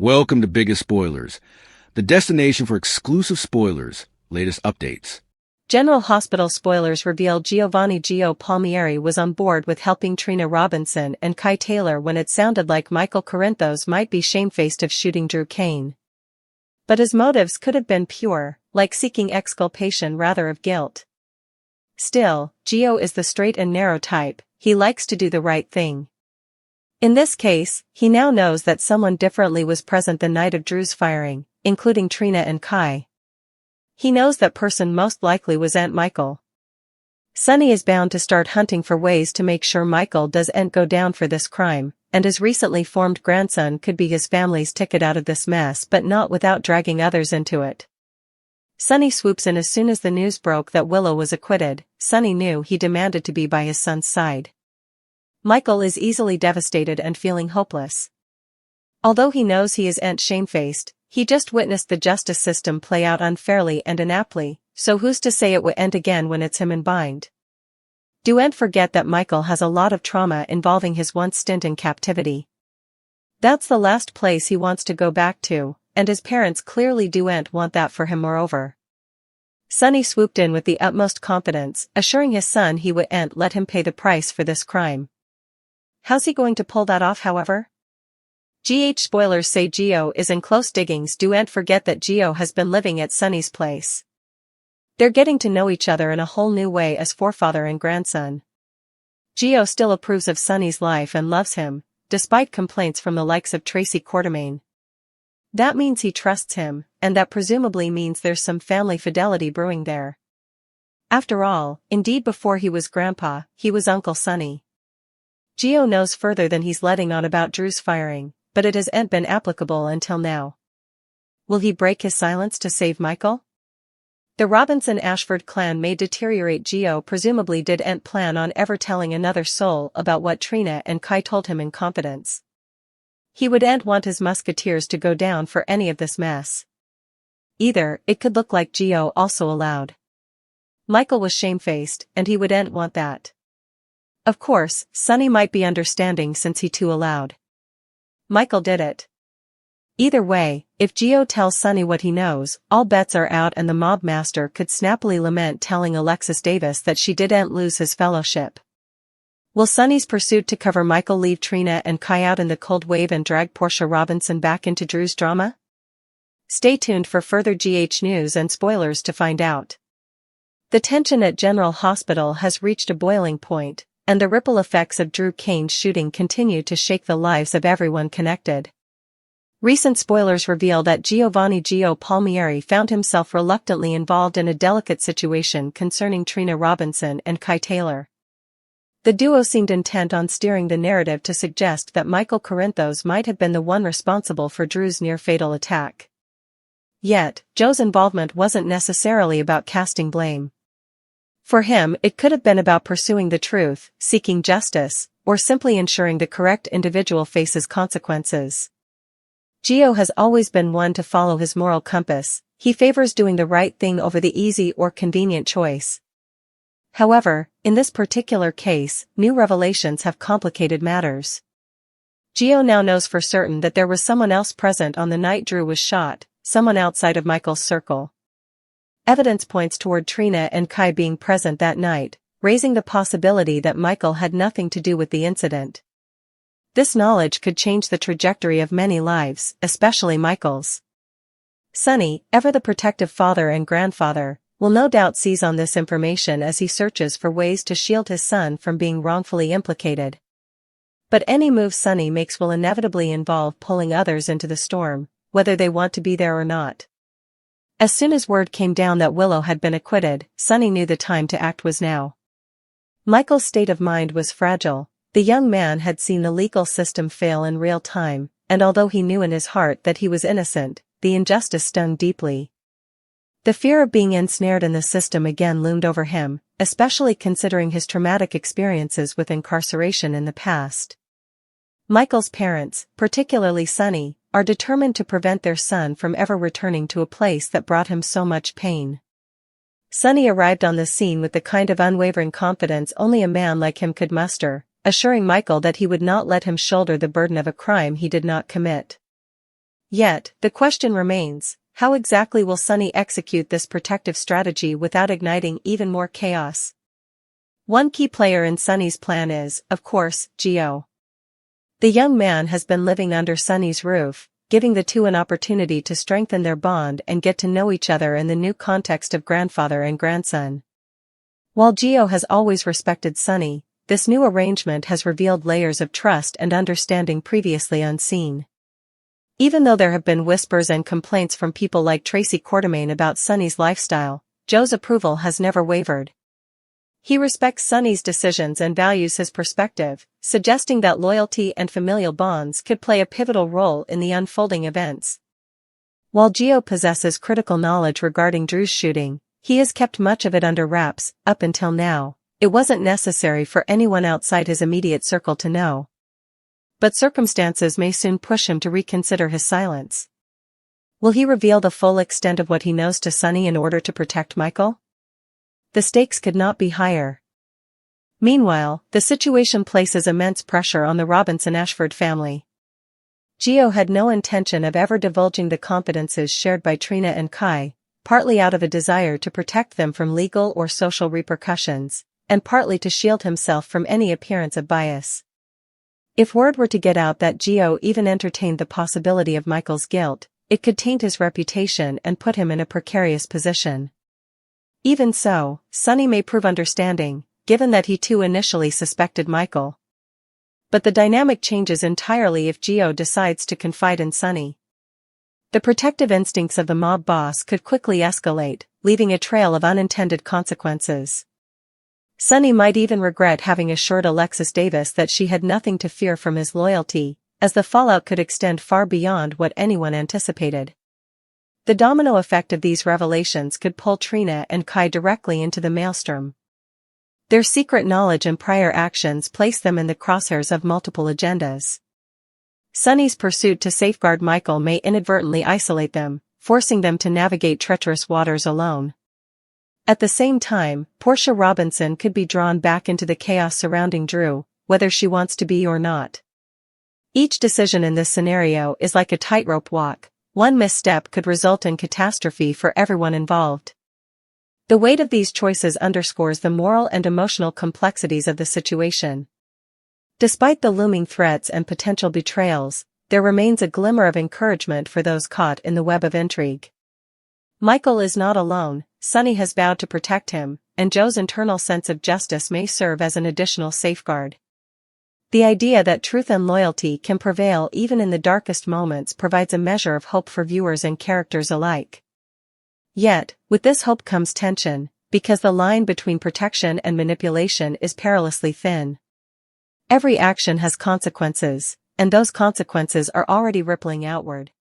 Welcome to Biggest Spoilars, the destination for exclusive spoilers, latest updates. General Hospital spoilers reveal Giovanni Gio Palmieri was on board with helping Trina Robinson and Kai Taylor when it sounded like Michael Corinthos might be shamefaced of shooting Drew Kane. But his motives could have been pure, like seeking exculpation rather of guilt. Still, Gio is the straight and narrow type. He likes to do the right thing. In this case, he now knows that someone differently was present the night of Drew's firing, including Trina and Kai. He knows that person most likely was Aunt Michael. Sonny is bound to start hunting for ways to make sure Michael doesn't go down for this crime, and his recently formed grandson could be his family's ticket out of this mess, but not without dragging others into it. Sonny swoops in as soon as the news broke that Willow was acquitted. Sonny knew he demanded to be by his son's side. Michael is easily devastated and feeling hopeless. Although he knows he isn't shamefaced, he just witnessed the justice system play out unfairly and inaptly, so who's to say it will end again when it's him in bind? Don't forget that Michael has a lot of trauma involving his once stint in captivity. That's the last place he wants to go back to, and his parents clearly don't want that for him moreover. Sonny swooped in with the utmost confidence, assuring his son he wouldn't let him pay the price for this crime. How's he going to pull that off, however? Spoilers say Gio is in close diggings. Don't forget that Gio has been living at Sonny's place. They're getting to know each other in a whole new way as forefather and grandson. Gio still approves of Sonny's life and loves him, despite complaints from the likes of Tracy Quartermaine. That means he trusts him, and that presumably means there's some family fidelity brewing there. After all, indeed before he was Grandpa, he was Uncle Sonny. Gio knows further than he's letting on about Drew's firing, but it hasn't been applicable until now. Will he break his silence to save Michael? The Robinson-Ashford clan may deteriorate. Gio presumably didn't plan on ever telling another soul about what Trina and Kai told him in confidence. He wouldn't want his musketeers to go down for any of this mess. Either, it could look like Gio also allowed. Michael was shamefaced, and he wouldn't want that. Of course, Sonny might be understanding since he too allowed. Michael did it. Either way, if Gio tells Sonny what he knows, all bets are out, and the mob master could snappily lament telling Alexis Davis that she didn't lose his fellowship. Will Sonny's pursuit to cover Michael leave Trina and Kai out in the cold wave and drag Portia Robinson back into Drew's drama? Stay tuned for further news and spoilers to find out. The tension at General Hospital has reached a boiling point, and the ripple effects of Drew Kane's shooting continue to shake the lives of everyone connected. Recent spoilers reveal that Giovanni Gio Palmieri found himself reluctantly involved in a delicate situation concerning Trina Robinson and Kai Taylor. The duo seemed intent on steering the narrative to suggest that Michael Corinthos might have been the one responsible for Drew's near-fatal attack. Yet, Joe's involvement wasn't necessarily about casting blame. For him, it could have been about pursuing the truth, seeking justice, or simply ensuring the correct individual faces consequences. Gio has always been one to follow his moral compass. He favors doing the right thing over the easy or convenient choice. However, in this particular case, new revelations have complicated matters. Gio now knows for certain that there was someone else present on the night Drew was shot, someone outside of Michael's circle. Evidence points toward Trina and Kai being present that night, raising the possibility that Michael had nothing to do with the incident. This knowledge could change the trajectory of many lives, especially Michael's. Sonny, ever the protective father and grandfather, will no doubt seize on this information as he searches for ways to shield his son from being wrongfully implicated. But any move Sonny makes will inevitably involve pulling others into the storm, whether they want to be there or not. As soon as word came down that Willow had been acquitted, Sonny knew the time to act was now. Michael's state of mind was fragile. The young man had seen the legal system fail in real time, and although he knew in his heart that he was innocent, the injustice stung deeply. The fear of being ensnared in the system again loomed over him, especially considering his traumatic experiences with incarceration in the past. Michael's parents, particularly Sonny, are determined to prevent their son from ever returning to a place that brought him so much pain. Sonny arrived on the scene with the kind of unwavering confidence only a man like him could muster, assuring Michael that he would not let him shoulder the burden of a crime he did not commit. Yet, the question remains, how exactly will Sonny execute this protective strategy without igniting even more chaos? One key player in Sonny's plan is, of course, Gio. The young man has been living under Sonny's roof, giving the two an opportunity to strengthen their bond and get to know each other in the new context of grandfather and grandson. While Gio has always respected Sonny, this new arrangement has revealed layers of trust and understanding previously unseen. Even though there have been whispers and complaints from people like Tracy Quartermain about Sonny's lifestyle, Joe's approval has never wavered. He respects Sonny's decisions and values his perspective, suggesting that loyalty and familial bonds could play a pivotal role in the unfolding events. While Gio possesses critical knowledge regarding Drew's shooting, he has kept much of it under wraps. Up until now, it wasn't necessary for anyone outside his immediate circle to know. But circumstances may soon push him to reconsider his silence. Will he reveal the full extent of what he knows to Sonny in order to protect Michael? The stakes could not be higher. Meanwhile, the situation places immense pressure on the Robinson-Ashford family. Gio had no intention of ever divulging the confidences shared by Trina and Kai, partly out of a desire to protect them from legal or social repercussions, and partly to shield himself from any appearance of bias. If word were to get out that Gio even entertained the possibility of Michael's guilt, it could taint his reputation and put him in a precarious position. Even so, Sonny may prove understanding, given that he too initially suspected Michael. But the dynamic changes entirely if Gio decides to confide in Sonny. The protective instincts of the mob boss could quickly escalate, leaving a trail of unintended consequences. Sonny might even regret having assured Alexis Davis that she had nothing to fear from his loyalty, as the fallout could extend far beyond what anyone anticipated. The domino effect of these revelations could pull Trina and Kai directly into the maelstrom. Their secret knowledge and prior actions place them in the crosshairs of multiple agendas. Sonny's pursuit to safeguard Michael may inadvertently isolate them, forcing them to navigate treacherous waters alone. At the same time, Portia Robinson could be drawn back into the chaos surrounding Drew, whether she wants to be or not. Each decision in this scenario is like a tightrope walk. One misstep could result in catastrophe for everyone involved. The weight of these choices underscores the moral and emotional complexities of the situation. Despite the looming threats and potential betrayals, there remains a glimmer of encouragement for those caught in the web of intrigue. Michael is not alone, Sonny has vowed to protect him, and Joe's internal sense of justice may serve as an additional safeguard. The idea that truth and loyalty can prevail even in the darkest moments provides a measure of hope for viewers and characters alike. Yet, with this hope comes tension, because the line between protection and manipulation is perilously thin. Every action has consequences, and those consequences are already rippling outward.